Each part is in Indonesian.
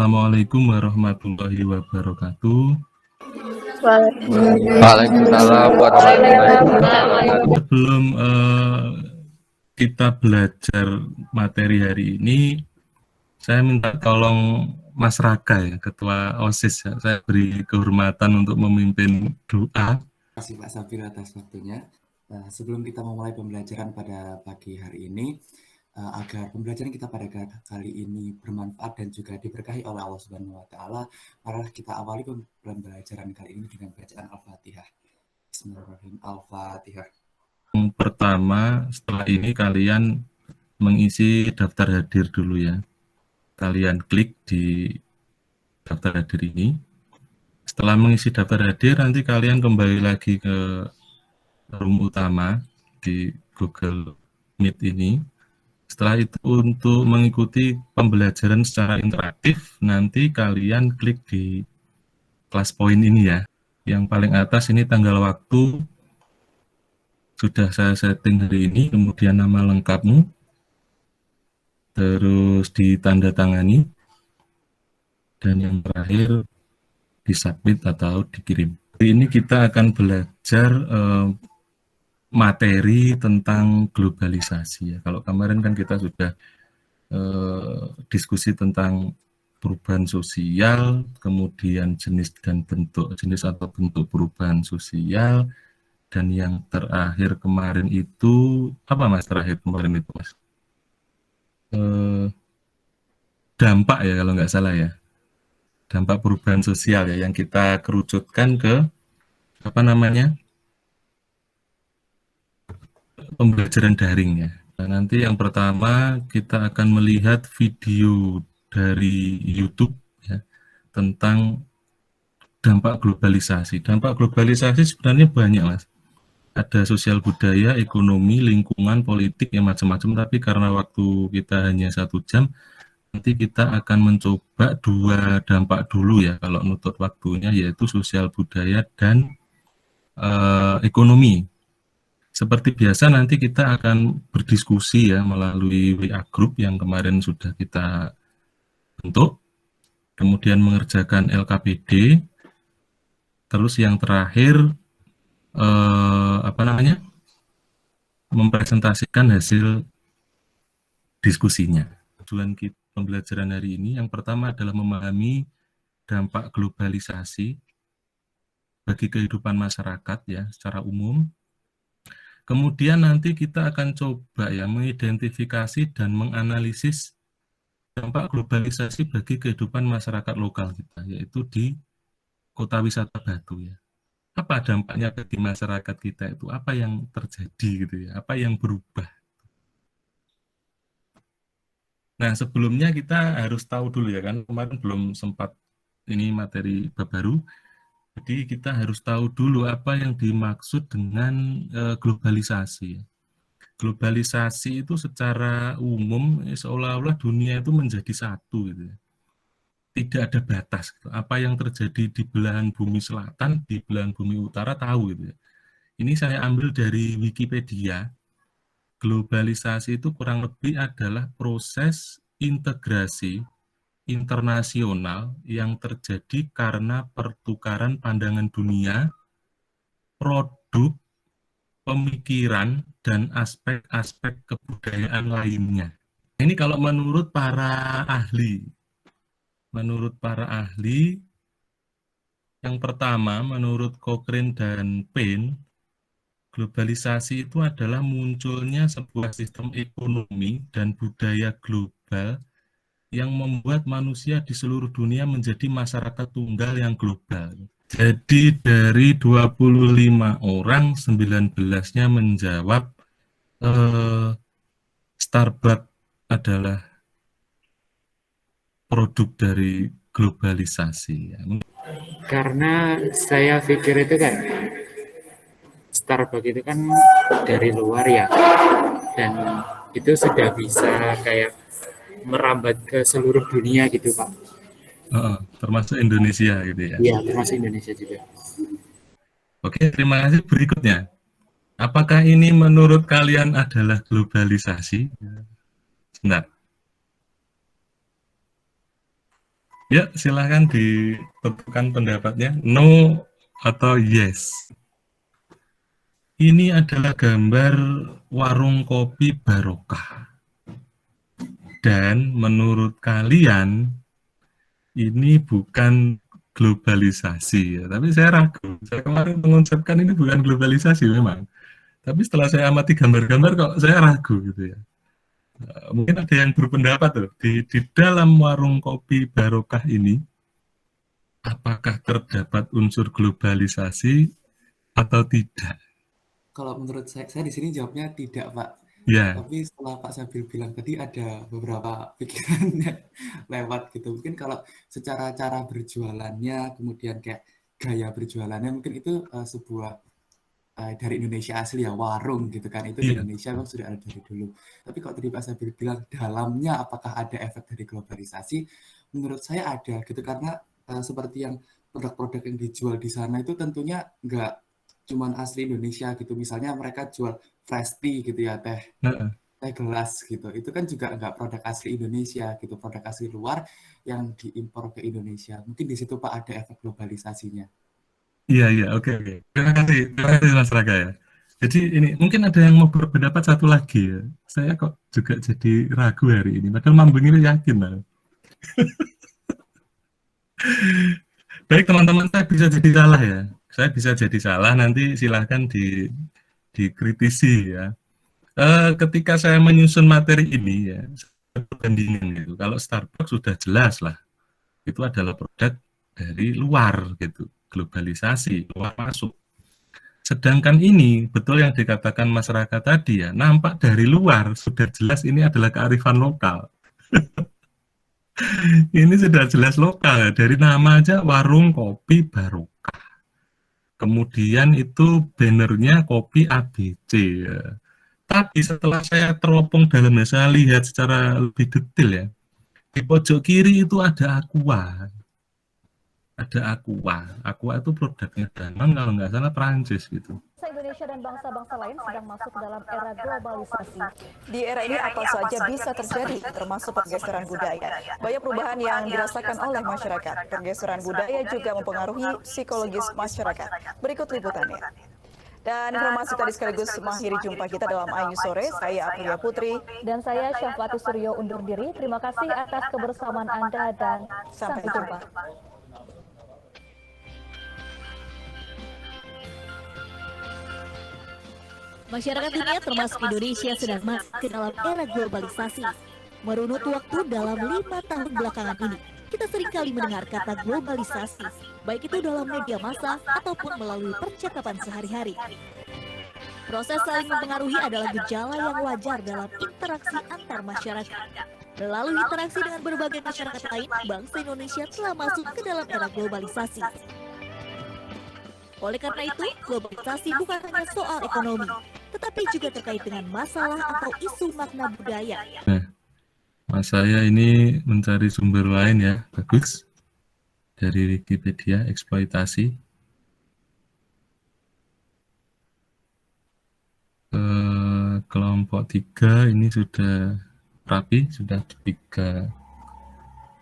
Assalamualaikum warahmatullahi wabarakatuh. Waalaikumsalam warahmatullahi wabarakatuh. Sebelum kita belajar materi hari ini, saya minta tolong Mas Raka ya, Ketua OSIS ya. Saya beri kehormatan untuk memimpin doa. Terima kasih Pak Sabir atas waktunya. Sebelum kita memulai pembelajaran pada pagi hari ini, agar pembelajaran kita pada kali ini bermanfaat dan juga diberkahi oleh Allah Subhanahu wa taala, marilah kita awali pembelajaran kali ini dengan bacaan Al-Fatihah. Bismillahirrahmanirrahim. Al-Fatihah. Yang pertama, setelah ini kalian mengisi daftar hadir dulu ya. Kalian klik di daftar hadir ini. Setelah mengisi daftar hadir, nanti kalian kembali lagi ke room utama di Google Meet ini. Setelah itu untuk mengikuti pembelajaran secara interaktif, nanti kalian klik di kelas poin ini ya. Yang paling atas ini tanggal waktu, sudah saya setting hari ini, kemudian nama lengkapmu, terus ditandatangani, dan yang terakhir disubmit atau dikirim. Hari ini kita akan belajar materi tentang globalisasi ya. Kalau kemarin kan kita sudah diskusi tentang perubahan sosial, kemudian jenis atau bentuk perubahan sosial, dan yang terakhir kemarin itu apa Mas? Terakhir kemarin itu Mas? Dampak ya kalau nggak salah ya, dampak perubahan sosial ya, yang kita kerucutkan ke apa namanya? Pembelajaran daring ya. Nah, nanti yang pertama kita akan melihat video dari YouTube ya, tentang dampak globalisasi. Dampak globalisasi sebenarnya banyak Mas. Ada sosial budaya, ekonomi, lingkungan, politik, ya macam-macam. Tapi karena waktu kita hanya 1 jam, nanti kita akan mencoba 2 dampak dulu ya, kalau nutut waktunya, yaitu sosial budaya dan ekonomi. Seperti biasa nanti kita akan berdiskusi ya melalui WA Group yang kemarin sudah kita bentuk, kemudian mengerjakan LKPD, terus yang terakhir mempresentasikan hasil diskusinya. Tujuan kita pembelajaran hari ini yang pertama adalah memahami dampak globalisasi bagi kehidupan masyarakat ya secara umum. Kemudian nanti kita akan coba ya mengidentifikasi dan menganalisis dampak globalisasi bagi kehidupan masyarakat lokal kita, yaitu di Kota Wisata Batu ya. Apa dampaknya bagi masyarakat kita itu? Apa yang terjadi gitu ya? Apa yang berubah? Nah, sebelumnya kita harus tahu dulu ya kan, kemarin belum sempat ini materi baru. Jadi kita harus tahu dulu apa yang dimaksud dengan globalisasi. Globalisasi itu secara umum seolah-olah dunia itu menjadi satu gitu ya. Tidak ada batas gitu. Apa yang terjadi di belahan bumi selatan, di belahan bumi utara tahu gitu ya. Ini saya ambil dari Wikipedia. Globalisasi itu kurang lebih adalah proses integrasi internasional yang terjadi karena pertukaran pandangan dunia, produk, pemikiran, dan aspek-aspek kebudayaan lainnya. Ini kalau menurut para ahli. Menurut para ahli, yang pertama, menurut Cochrane dan Payne, globalisasi itu adalah munculnya sebuah sistem ekonomi dan budaya global yang membuat manusia di seluruh dunia menjadi masyarakat tunggal yang global. Jadi dari 25 orang, 19-nya menjawab Starbucks adalah produk dari globalisasi. Karena saya pikir itu kan Starbucks itu kan dari luar ya, dan itu sudah bisa kayak merambat ke seluruh dunia gitu Pak. Termasuk Indonesia gitu ya? Iya, termasuk Indonesia juga. Oke, terima kasih. Berikutnya, apakah ini menurut kalian adalah globalisasi? Sebentar. Ya, silahkan ditentukan pendapatnya, no atau yes. Ini adalah gambar warung kopi barokah. Dan menurut kalian, ini bukan globalisasi ya, tapi saya ragu. Saya kemarin mengucapkan ini bukan globalisasi memang. Tapi setelah saya amati gambar-gambar kok saya ragu gitu ya. Mungkin ada yang berpendapat tuh, di dalam warung kopi barokah ini, apakah terdapat unsur globalisasi atau tidak? Kalau menurut saya di sini jawabnya tidak, Pak. Ya, Tapi setelah Pak Sabil bilang tadi ada beberapa pikirannya lewat gitu. Mungkin kalau secara cara berjualannya, kemudian kayak gaya berjualannya, mungkin itu sebuah dari Indonesia asli ya, warung gitu kan. Itu di iya. Indonesia memang sudah ada dari dulu. Tapi kalau tadi Pak Sabil bilang dalamnya apakah ada efek dari globalisasi, menurut saya ada gitu. Karena seperti yang produk-produk yang dijual di sana itu tentunya nggak cuman asli Indonesia gitu. Misalnya mereka jual fresh tea gitu ya, teh Nah, gelas gitu. Itu kan juga nggak produk asli Indonesia gitu, produk asli luar yang diimpor ke Indonesia. Mungkin di situ Pak ada efek globalisasinya. iya, oke. Terima kasih Mas Raka ya. Jadi ini mungkin ada yang mau berpendapat satu lagi ya. Saya kok juga jadi ragu hari ini. Padahal Mambung ini yakin lah. Baik teman-teman, saya bisa jadi salah ya. Saya bisa jadi salah, nanti silahkan dikritisi ya. Ketika saya menyusun materi ini ya, perbandingan gitu. Kalau Starbucks sudah jelas lah, itu adalah produk dari luar gitu, globalisasi, luar masuk. Sedangkan ini, betul yang dikatakan masyarakat tadi ya, nampak dari luar, sudah jelas ini adalah kearifan lokal. Ini sudah jelas lokal ya, dari nama aja warung kopi barokah. Kemudian itu bannernya kopi ABC ya. Tapi setelah saya teropong dalamnya, saya lihat secara lebih detail ya, di pojok kiri itu ada Aqua. Ada Aqua. Aqua itu produknya Danone kalau nggak salah Prancis gitu. Indonesia dan bangsa-bangsa lain sedang masuk dalam era globalisasi. Di era ini apa saja bisa terjadi, termasuk pergeseran budaya. Banyak perubahan yang dirasakan oleh masyarakat. Pergeseran budaya juga mempengaruhi psikologis masyarakat. Berikut liputannya. Dan informasi tadi sekaligus mengakhiri jumpa kita dalam Ayu Sore. Saya Aprilia Putri. Dan saya Syafati Suryo undur diri. Terima kasih atas kebersamaan Anda dan sampai jumpa. Masyarakat dunia termasuk Indonesia sedang masuk ke dalam era globalisasi. Merunut waktu dalam 5 tahun belakangan ini, kita seringkali mendengar kata globalisasi, baik itu dalam media massa ataupun melalui percakapan sehari-hari. Proses saling mempengaruhi adalah gejala yang wajar dalam interaksi antar masyarakat. Melalui interaksi dengan berbagai masyarakat lain, bangsa Indonesia telah masuk ke dalam era globalisasi. Oleh karena itu, globalisasi bukan hanya soal ekonomi, tetapi juga terkait dengan masalah atau isu makna budaya. Nah, Mas saya ini mencari sumber lain ya, bagus. Dari Wikipedia, eksploitasi. Kelompok 3 ini sudah rapi, sudah 3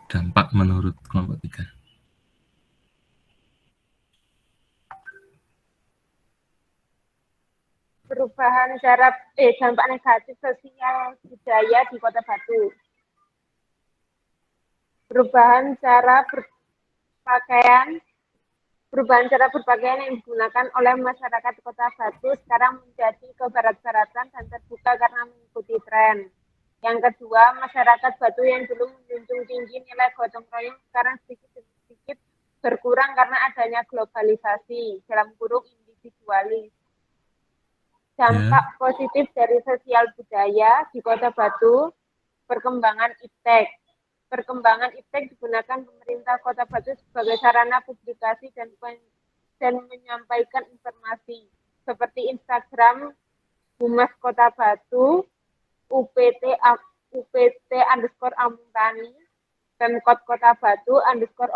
dampak menurut kelompok 3. Perubahan dampak negatif sosial budaya di Kota Batu. Perubahan cara berpakaian yang digunakan oleh masyarakat Kota Batu sekarang menjadi kebarat-baratan dan terbuka karena mengikuti tren. Yang kedua, masyarakat Batu yang dulu menjunjung tinggi nilai gotong royong sekarang sedikit demi sedikit berkurang karena adanya globalisasi, dalam kurung individualis. Dampak positif dari sosial budaya di Kota Batu, perkembangan iptek. Perkembangan iptek digunakan pemerintah Kota Batu sebagai sarana publikasi dan menyampaikan informasi seperti Instagram Humas Kota Batu, UPT_Amungtani, Pemkot Kota Batu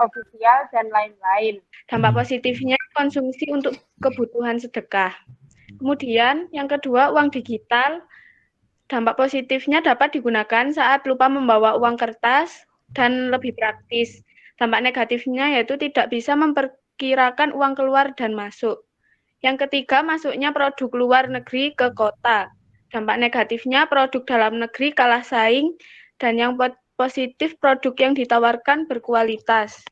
_official dan lain-lain. Dampak positifnya konsumsi untuk kebutuhan sedekah. Kemudian yang kedua, uang digital. Dampak positifnya dapat digunakan saat lupa membawa uang kertas dan lebih praktis. Dampak negatifnya yaitu tidak bisa memperkirakan uang keluar dan masuk. Yang ketiga, masuknya produk luar negeri ke kota. Dampak negatifnya produk dalam negeri kalah saing, dan yang positif produk yang ditawarkan berkualitas.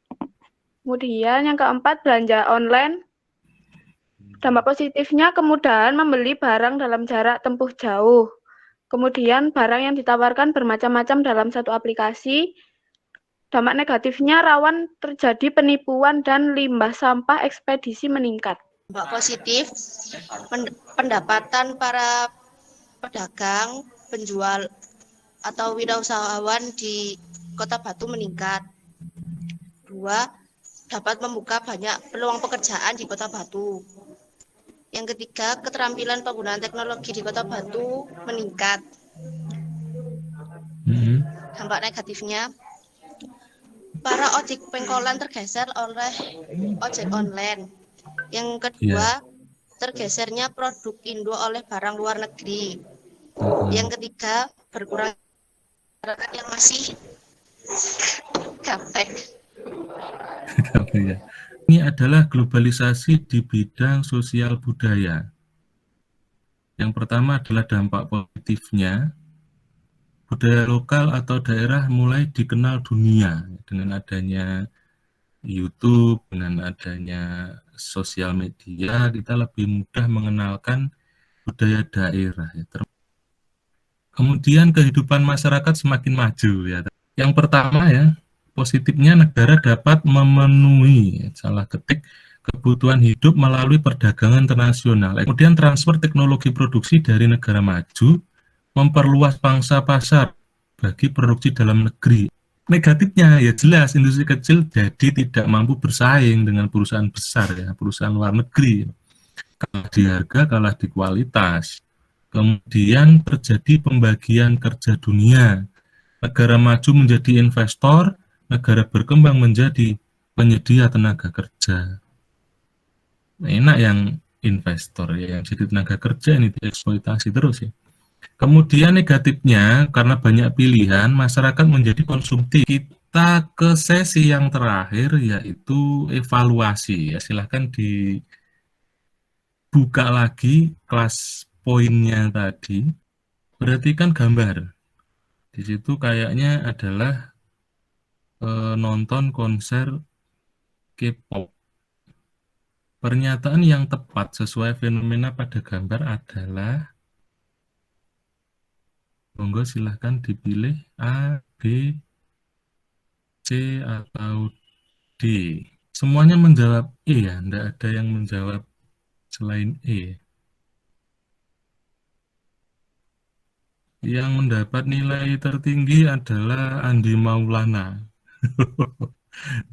Kemudian yang keempat, belanja online. Dampak positifnya kemudahan membeli barang dalam jarak tempuh jauh. Kemudian barang yang ditawarkan bermacam-macam dalam satu aplikasi. Dampak negatifnya rawan terjadi penipuan dan limbah sampah ekspedisi meningkat. Dampak positif, pendapatan para pedagang, penjual, atau wirausahawan di Kota Batu meningkat. 2. Dapat membuka banyak peluang pekerjaan di Kota Batu. Yang ketiga, keterampilan penggunaan teknologi di Kota Batu meningkat. Dampak negatifnya, para ojek pengkolan tergeser oleh ojek online. Yang kedua, tergesernya produk Indo oleh barang luar negeri. Yang ketiga, berkurang masyarakat yang masih gaptek. Ini adalah globalisasi di bidang sosial budaya. Yang pertama adalah dampak positifnya, budaya lokal atau daerah mulai dikenal dunia dengan adanya YouTube, dengan adanya sosial media, kita lebih mudah mengenalkan budaya daerah. Kemudian kehidupan masyarakat semakin maju. Yang pertama positifnya negara dapat memenuhi, salah ketik, kebutuhan hidup melalui perdagangan internasional. Kemudian transfer teknologi produksi dari negara maju, memperluas pangsa pasar bagi produksi dalam negeri. Negatifnya jelas industri kecil jadi tidak mampu bersaing dengan perusahaan besar, perusahaan luar negeri. Kalah di harga, kalah di kualitas. Kemudian terjadi pembagian kerja dunia. Negara maju menjadi investor, negara berkembang menjadi penyedia tenaga kerja. Enak yang investor yang jadi tenaga kerja ini dieksploitasi terus . Kemudian negatifnya karena banyak pilihan masyarakat menjadi konsumtif. Kita ke sesi yang terakhir yaitu evaluasi . Silahkan dibuka lagi kelas poinnya tadi. Perhatikan gambar. Di situ kayaknya adalah nonton konser K-pop. Pernyataan yang tepat sesuai fenomena pada gambar adalah, monggo silahkan dipilih A, B, C, atau D. Semuanya menjawab E tidak ada yang menjawab selain E. Yang mendapat nilai tertinggi adalah Andi Maulana.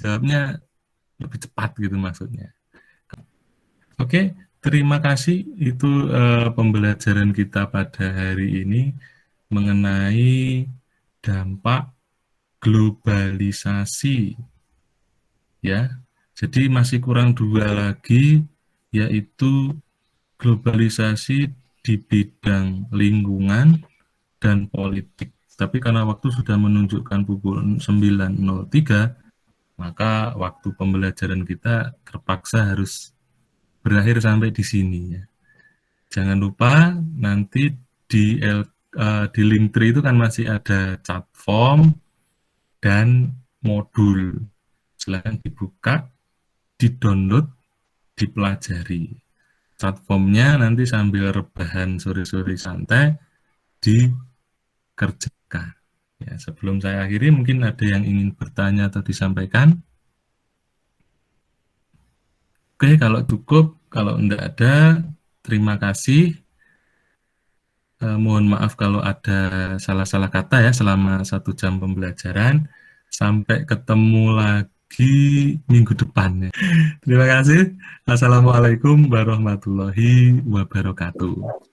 Jawabnya lebih cepat gitu maksudnya. Oke, terima kasih. Itu pembelajaran kita pada hari ini mengenai dampak globalisasi. Jadi masih kurang 2 lagi, yaitu globalisasi di bidang lingkungan dan politik. Tapi karena waktu sudah menunjukkan pukul 9.03, maka waktu pembelajaran kita terpaksa harus berakhir sampai di sini . Jangan lupa nanti di Linktree itu kan masih ada chat form dan modul. Silakan dibuka, di-download, dipelajari. Chat formnya nanti sambil rebahan sore-sore santai dikerjakan. Sebelum saya akhiri, mungkin ada yang ingin bertanya atau disampaikan. Oke, kalau cukup, kalau tidak ada, terima kasih. Mohon maaf kalau ada salah-salah kata selama 1 jam pembelajaran. Sampai ketemu lagi minggu depan. Terima kasih. Assalamualaikum warahmatullahi wabarakatuh.